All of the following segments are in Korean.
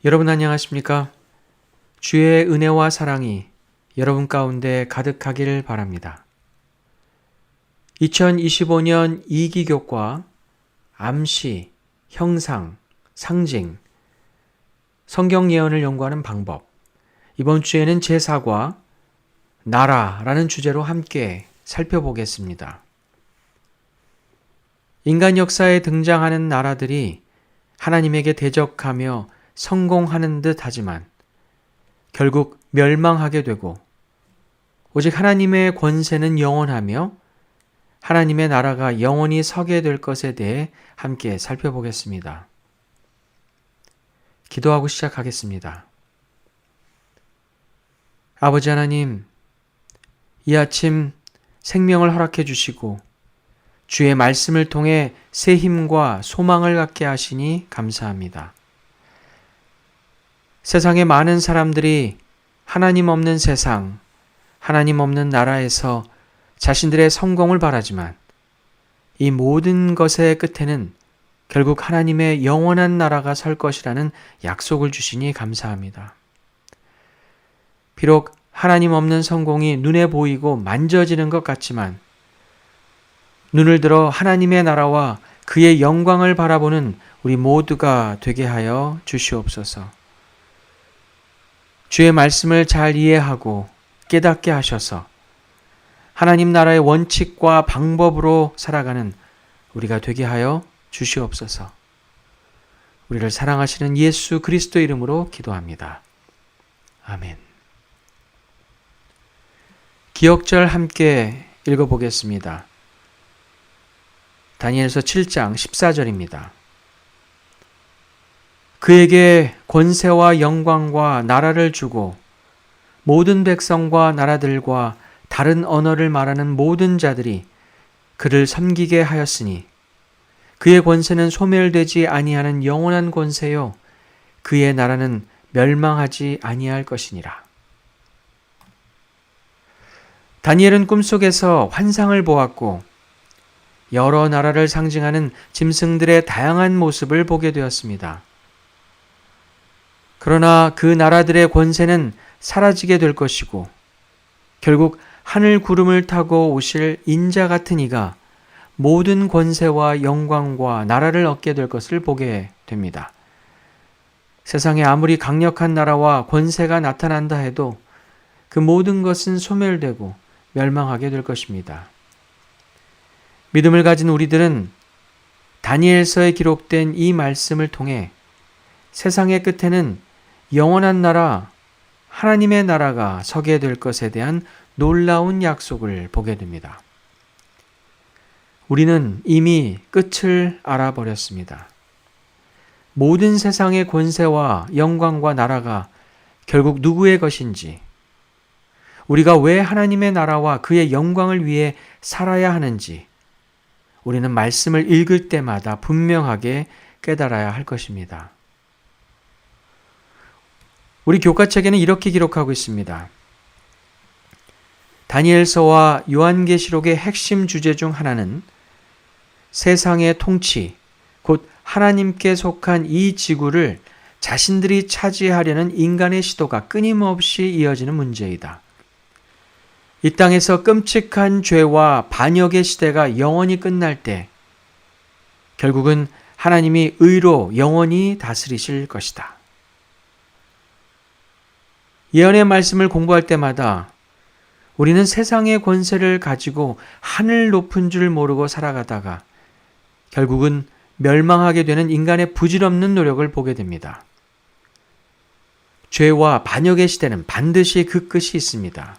여러분 안녕하십니까? 주의 은혜와 사랑이 여러분 가운데 가득하기를 바랍니다. 2025년 이기교과, 암시, 형상, 상징, 성경 예언을 연구하는 방법. 이번 주에는 제사과 나라라는 주제로 함께 살펴보겠습니다. 인간 역사에 등장하는 나라들이 하나님에게 대적하며 성공하는 듯 하지만 결국 멸망하게 되고 오직 하나님의 권세는 영원하며 하나님의 나라가 영원히 서게 될 것에 대해 함께 살펴보겠습니다. 기도하고 시작하겠습니다. 아버지 하나님, 이 아침 생명을 허락해 주시고 주의 말씀을 통해 새 힘과 소망을 갖게 하시니 감사합니다. 세상의 많은 사람들이 하나님 없는 세상, 하나님 없는 나라에서 자신들의 성공을 바라지만 이 모든 것의 끝에는 결국 하나님의 영원한 나라가 설 것이라는 약속을 주시니 감사합니다. 비록 하나님 없는 성공이 눈에 보이고 만져지는 것 같지만 눈을 들어 하나님의 나라와 그의 영광을 바라보는 우리 모두가 되게 하여 주시옵소서. 주의 말씀을 잘 이해하고 깨닫게 하셔서 하나님 나라의 원칙과 방법으로 살아가는 우리가 되게 하여 주시옵소서. 우리를 사랑하시는 예수 그리스도 이름으로 기도합니다. 아멘. 기억절 함께 읽어보겠습니다. 다니엘서 7장 14절입니다. 그에게 권세와 영광과 나라를 주고 모든 백성과 나라들과 다른 언어를 말하는 모든 자들이 그를 섬기게 하였으니 그의 권세는 소멸되지 아니하는 영원한 권세요 그의 나라는 멸망하지 아니할 것이니라. 다니엘은 꿈속에서 환상을 보았고 여러 나라를 상징하는 짐승들의 다양한 모습을 보게 되었습니다. 그러나 그 나라들의 권세는 사라지게 될 것이고 결국 하늘 구름을 타고 오실 인자 같은 이가 모든 권세와 영광과 나라를 얻게 될 것을 보게 됩니다. 세상에 아무리 강력한 나라와 권세가 나타난다 해도 그 모든 것은 소멸되고 멸망하게 될 것입니다. 믿음을 가진 우리들은 다니엘서에 기록된 이 말씀을 통해 세상의 끝에는 영원한 나라, 하나님의 나라가 서게 될 것에 대한 놀라운 약속을 보게 됩니다. 우리는 이미 끝을 알아버렸습니다. 모든 세상의 권세와 영광과 나라가 결국 누구의 것인지, 우리가 왜 하나님의 나라와 그의 영광을 위해 살아야 하는지, 우리는 말씀을 읽을 때마다 분명하게 깨달아야 할 것입니다. 우리 교과책에는 이렇게 기록하고 있습니다. 다니엘서와 요한계시록의 핵심 주제 중 하나는 세상의 통치, 곧 하나님께 속한 이 지구를 자신들이 차지하려는 인간의 시도가 끊임없이 이어지는 문제이다. 이 땅에서 끔찍한 죄와 반역의 시대가 영원히 끝날 때 결국은 하나님이 의로 영원히 다스리실 것이다. 예언의 말씀을 공부할 때마다 우리는 세상의 권세를 가지고 하늘 높은 줄 모르고 살아가다가 결국은 멸망하게 되는 인간의 부질없는 노력을 보게 됩니다. 죄와 반역의 시대는 반드시 그 끝이 있습니다.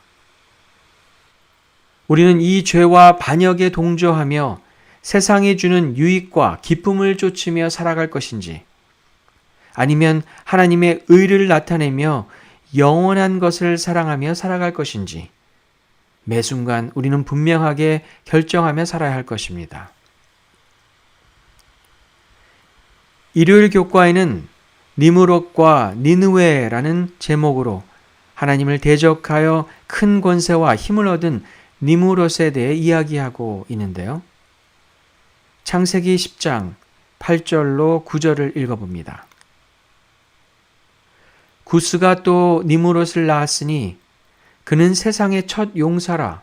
우리는 이 죄와 반역에 동조하며 세상이 주는 유익과 기쁨을 쫓으며 살아갈 것인지 아니면 하나님의 의를 나타내며 영원한 것을 사랑하며 살아갈 것인지 매 순간 우리는 분명하게 결정하며 살아야 할 것입니다. 일요일 교과에는 니므롯과 니느웨라는 제목으로 하나님을 대적하여 큰 권세와 힘을 얻은 니므롯에 대해 이야기하고 있는데요. 창세기 10장 8절로 9절을 읽어봅니다. 구스가 또 니무롯을 낳았으니 그는 세상의 첫 용사라.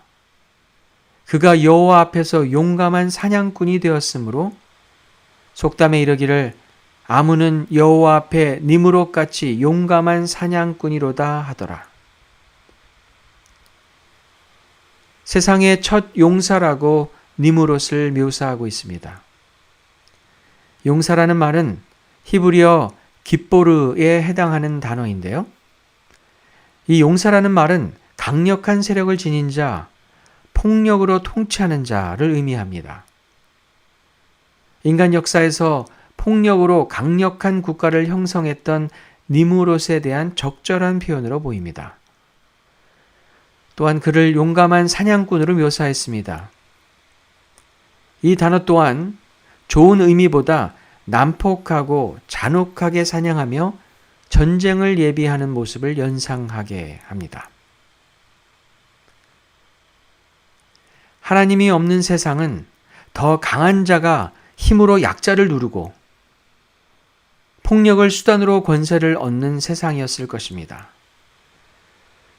그가 여호와 앞에서 용감한 사냥꾼이 되었으므로 속담에 이르기를 아문은 여호와 앞에 니무롯같이 용감한 사냥꾼이로다 하더라. 세상의 첫 용사라고 니무롯을 묘사하고 있습니다. 용사라는 말은 히브리어 깃보르에 해당하는 단어인데요. 이 용사라는 말은 강력한 세력을 지닌 자, 폭력으로 통치하는 자를 의미합니다. 인간 역사에서 폭력으로 강력한 국가를 형성했던 니무롯에 대한 적절한 표현으로 보입니다. 또한 그를 용감한 사냥꾼으로 묘사했습니다. 이 단어 또한 좋은 의미보다 난폭하고 잔혹하게 사냥하며 전쟁을 예비하는 모습을 연상하게 합니다. 하나님이 없는 세상은 더 강한 자가 힘으로 약자를 누르고 폭력을 수단으로 권세를 얻는 세상이었을 것입니다.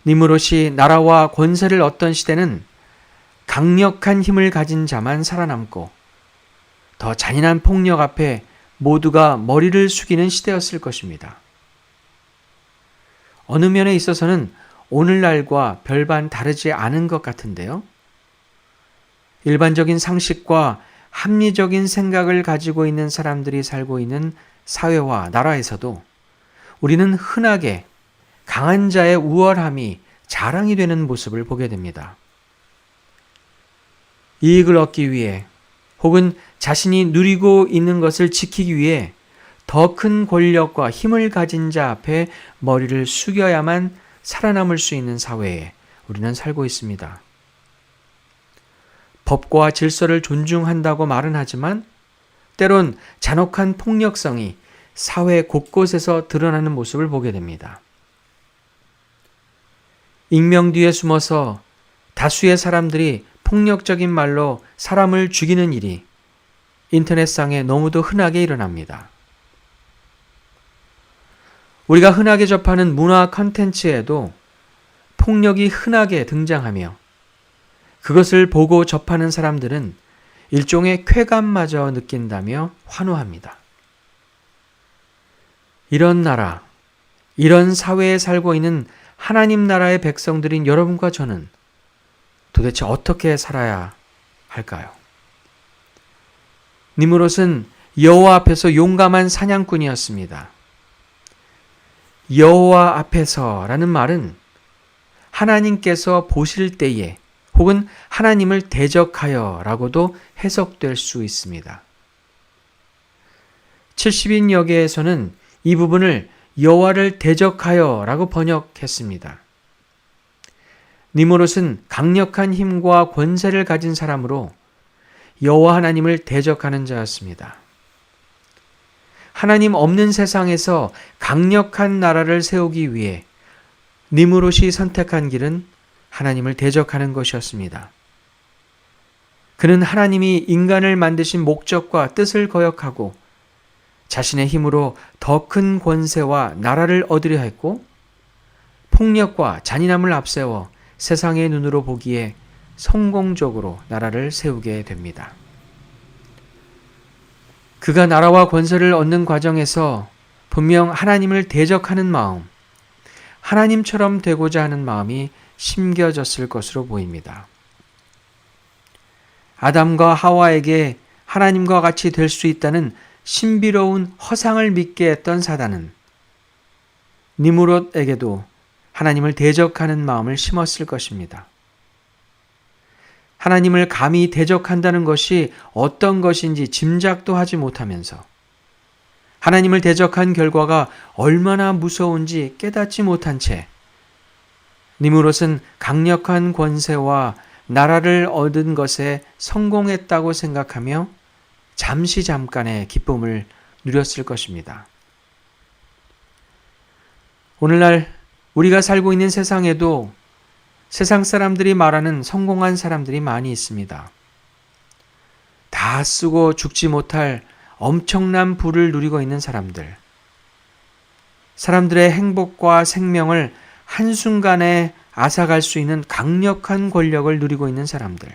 니무롯이 나라와 권세를 얻던 시대는 강력한 힘을 가진 자만 살아남고 더 잔인한 폭력 앞에 모두가 머리를 숙이는 시대였을 것입니다. 어느 면에 있어서는 오늘날과 별반 다르지 않은 것 같은데요. 일반적인 상식과 합리적인 생각을 가지고 있는 사람들이 살고 있는 사회와 나라에서도 우리는 흔하게 강한 자의 우월함이 자랑이 되는 모습을 보게 됩니다. 이익을 얻기 위해 혹은 자신이 누리고 있는 것을 지키기 위해 더 큰 권력과 힘을 가진 자 앞에 머리를 숙여야만 살아남을 수 있는 사회에 우리는 살고 있습니다. 법과 질서를 존중한다고 말은 하지만 때론 잔혹한 폭력성이 사회 곳곳에서 드러나는 모습을 보게 됩니다. 익명 뒤에 숨어서 다수의 사람들이 폭력적인 말로 사람을 죽이는 일이 인터넷상에 너무도 흔하게 일어납니다. 우리가 흔하게 접하는 문화 컨텐츠에도 폭력이 흔하게 등장하며 그것을 보고 접하는 사람들은 일종의 쾌감마저 느낀다며 환호합니다. 이런 나라, 이런 사회에 살고 있는 하나님 나라의 백성들인 여러분과 저는 도대체 어떻게 살아야 할까요? 니무롯은 여호와 앞에서 용감한 사냥꾼이었습니다. 여호와 앞에서라는 말은 하나님께서 보실 때에 혹은 하나님을 대적하여라고도 해석될 수 있습니다. 70인 여기에서는 이 부분을 여호와를 대적하여라고 번역했습니다. 니무롯은 강력한 힘과 권세를 가진 사람으로 여호와 하나님을 대적하는 자였습니다. 하나님 없는 세상에서 강력한 나라를 세우기 위해 니무롯이 선택한 길은 하나님을 대적하는 것이었습니다. 그는 하나님이 인간을 만드신 목적과 뜻을 거역하고 자신의 힘으로 더 큰 권세와 나라를 얻으려 했고 폭력과 잔인함을 앞세워 세상의 눈으로 보기에 성공적으로 나라를 세우게 됩니다. 그가 나라와 권세를 얻는 과정에서 분명 하나님을 대적하는 마음, 하나님처럼 되고자 하는 마음이 심겨졌을 것으로 보입니다. 아담과 하와에게 하나님과 같이 될 수 있다는 신비로운 허상을 믿게 했던 사단은 니무롯에게도 하나님을 대적하는 마음을 심었을 것입니다. 하나님을 감히 대적한다는 것이 어떤 것인지 짐작도 하지 못하면서 하나님을 대적한 결과가 얼마나 무서운지 깨닫지 못한 채 니무롯은 강력한 권세와 나라를 얻은 것에 성공했다고 생각하며 잠깐의 기쁨을 누렸을 것입니다. 오늘날 우리가 살고 있는 세상에도 세상 사람들이 말하는 성공한 사람들이 많이 있습니다. 다 쓰고 죽지 못할 엄청난 부를 누리고 있는 사람들. 사람들의 행복과 생명을 한순간에 앗아갈 수 있는 강력한 권력을 누리고 있는 사람들.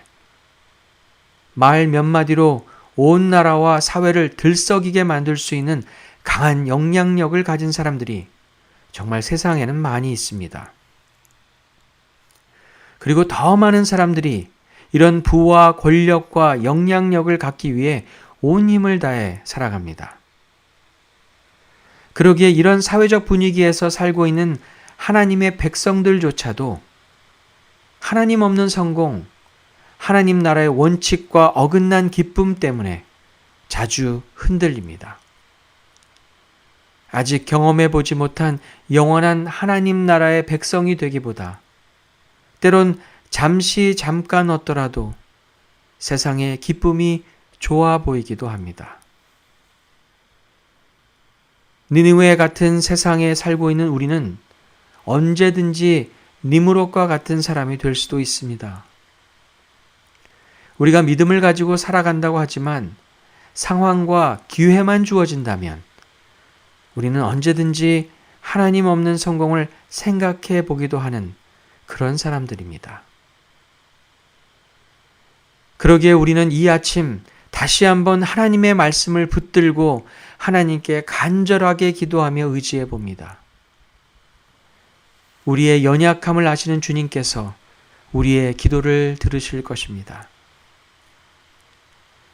말 몇 마디로 온 나라와 사회를 들썩이게 만들 수 있는 강한 영향력을 가진 사람들이 정말 세상에는 많이 있습니다. 그리고 더 많은 사람들이 이런 부와 권력과 영향력을 갖기 위해 온 힘을 다해 살아갑니다. 그러기에 이런 사회적 분위기에서 살고 있는 하나님의 백성들조차도 하나님 없는 성공, 하나님 나라의 원칙과 어긋난 기쁨 때문에 자주 흔들립니다. 아직 경험해 보지 못한 영원한 하나님 나라의 백성이 되기보다 때론 잠깐 얻더라도 세상의 기쁨이 좋아 보이기도 합니다. 니느웨 같은 세상에 살고 있는 우리는 언제든지 니무롯과 같은 사람이 될 수도 있습니다. 우리가 믿음을 가지고 살아간다고 하지만 상황과 기회만 주어진다면 우리는 언제든지 하나님 없는 성공을 생각해 보기도 하는 그런 사람들입니다. 그러기에 우리는 이 아침 다시 한번 하나님의 말씀을 붙들고 하나님께 간절하게 기도하며 의지해 봅니다. 우리의 연약함을 아시는 주님께서 우리의 기도를 들으실 것입니다.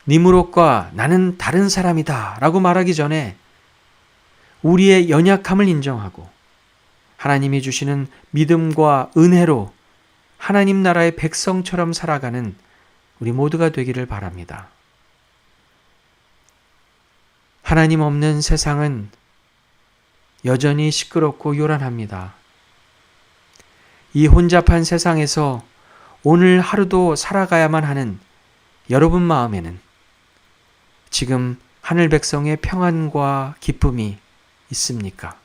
니무롯과 나는 다른 사람이다 라고 말하기 전에 우리의 연약함을 인정하고 하나님이 주시는 믿음과 은혜로 하나님 나라의 백성처럼 살아가는 우리 모두가 되기를 바랍니다. 하나님 없는 세상은 여전히 시끄럽고 요란합니다. 이 혼잡한 세상에서 오늘 하루도 살아가야만 하는 여러분 마음에는 지금 하늘 백성의 평안과 기쁨이 있습니까?